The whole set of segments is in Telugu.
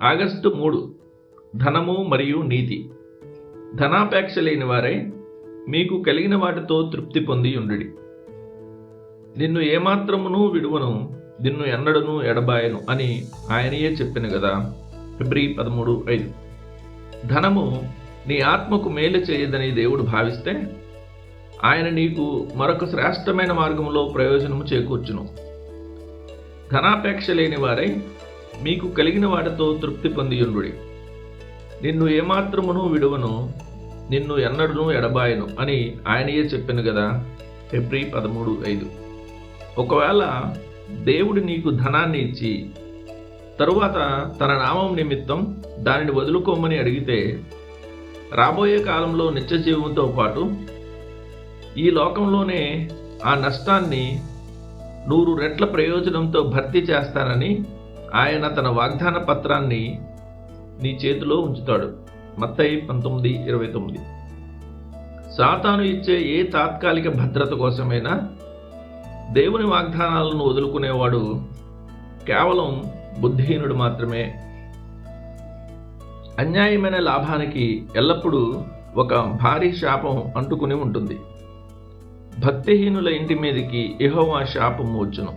ఆగస్టు 3. ధనము మరియు నీతి. ధనాపేక్ష లేని వారై మీకు కలిగిన వాటితో తృప్తి పొంది ఉండుడి. నిన్ను ఏమాత్రమును విడువను, నిన్ను ఎన్నడను ఎడబాయను అని ఆయనయే చెప్పిన కదా. ఫిబ్రవరి 13:5. ధనము నీ ఆత్మకు మేలు చేయదని దేవుడు భావిస్తే ఆయన నీకు మరొక శ్రేష్టమైన మార్గంలో ప్రయోజనము చేకూర్చును. ధనాపేక్ష లేని వారై మీకు కలిగిన వాటితో తృప్తి పొంది ఉండుడి. నిన్ను ఏమాత్రమును విడువను, నిన్ను ఎన్నడను ఎడబాయను అని ఆయనయే చెప్పాను కదా. ఫిబ్రవరి 13:5. ఒకవేళ దేవుడు నీకు ధనాన్ని ఇచ్చి తరువాత తన నామం నిమిత్తం దానిని వదులుకోమని అడిగితే రాబోయే కాలంలో నిత్య జీవంతో పాటు ఈ లోకంలోనే ఆ నష్టాన్ని 100 రెట్ల ప్రయోజనంతో భర్తీ చేస్తానని ఆయన తన వాగ్దాన పత్రాన్ని నీ చేతిలో ఉంచుతాడు. మత్తయి 19:29. సాతాను ఇచ్చే ఏ తాత్కాలిక భద్రత కోసమైనా దేవుని వాగ్దానాలను వదులుకునేవాడు కేవలం బుద్ధిహీనుడు మాత్రమే. అన్యాయమైన లాభానికి ఎల్లప్పుడూ ఒక భారీ శాపం అంటుకుని ఉంటుంది. భక్తిహీనుల ఇంటి మీదికి యెహోవా శాపము వచ్చును,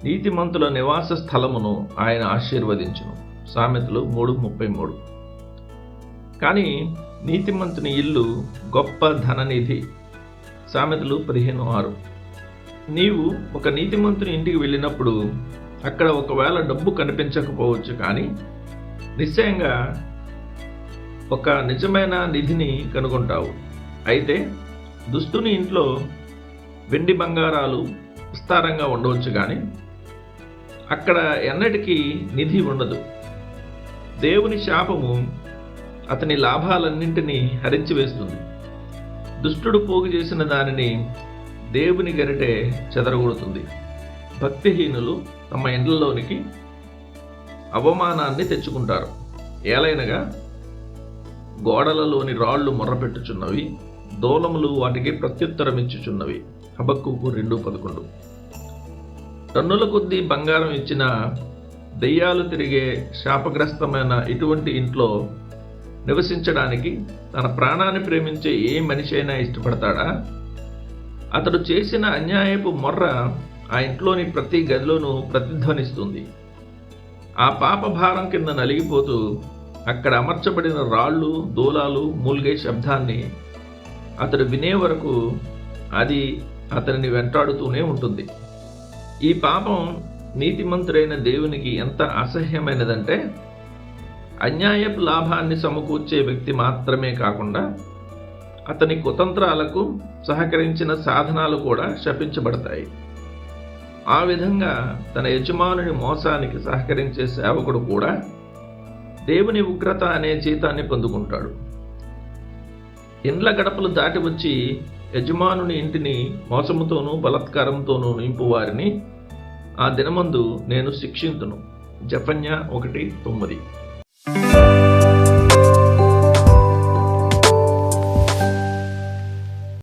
నీతిమంతుల నివాస స్థలమును ఆయన ఆశీర్వదించును. సామెతలు 3:33. కానీ నీతిమంతుని ఇల్లు గొప్ప ధననిధి. సామెతలు 15:6. నీవు ఒక నీతిమంతుని ఇంటికి వెళ్ళినప్పుడు అక్కడ ఒకవేళ డబ్బు కనిపించకపోవచ్చు, కానీ నిశ్చయంగా ఒక నిజమైన నిధిని కనుగొంటావు. అయితే దుష్టుని ఇంట్లో వెండి బంగారాలు విస్తారంగా ఉండవచ్చు, కానీ అక్కడ ఎన్నటికీ నిధి ఉండదు. దేవుని శాపము అతని లాభాలన్నింటినీ హరించివేస్తుంది. దుష్టుడు పోగు చేసిన దానిని దేవుని గరిటె చెదరగొడుతుంది. భక్తిహీనులు తమ ఇండ్లలోనికి అవమానాన్ని తెచ్చుకుంటారు. ఏలైనగా గోడలలోని రాళ్లు మొర్రపెట్టుచున్నవి, దూలములు వాటికి ప్రత్యుత్తరమిచ్చుచున్నవి. హబక్కూకు 2:11. టన్నుల కొద్దీ బంగారం ఇచ్చిన దెయ్యాలు తిరిగే శాపగ్రస్తమైన ఇటువంటి ఇంట్లో నివసించడానికి తన ప్రాణాన్ని ప్రేమించే ఏ మనిషి అయినా ఇష్టపడతాడా? అతడు చేసిన అన్యాయపు మొర్ర ఆ ఇంట్లోని ప్రతి గదిలోనూ ప్రతిధ్వనిస్తుంది. ఆ పాప భారం కింద నలిగిపోతూ అక్కడ అమర్చబడిన రాళ్ళు, దూలాలు మూల్గే శబ్దాన్ని అతడు వినే వరకు అది అతనిని వెంటాడుతూనే ఉంటుంది. ఈ పాపం నీతిమంతుడైన దేవునికి ఎంత అసహ్యమైనదంటే అన్యాయపు లాభాన్ని సమకూర్చే వ్యక్తి మాత్రమే కాకుండా అతని కుతంత్రాలకు సహకరించిన సాధనాలు కూడా శపించబడతాయి. ఆ విధంగా తన యజమానుని మోసానికి సహకరించే సేవకుడు కూడా దేవుని ఉగ్రత అనే జీతాన్ని పొందుకుంటాడు. ఇండ్ల గడపలు దాటి వచ్చి యజమానుని ఇంటిని మోసముతోనూ బలాత్కారంతోనూ నింపు వారిని ఆ దినమందు నేను శిక్షింతును. జెఫన్యా 1:9.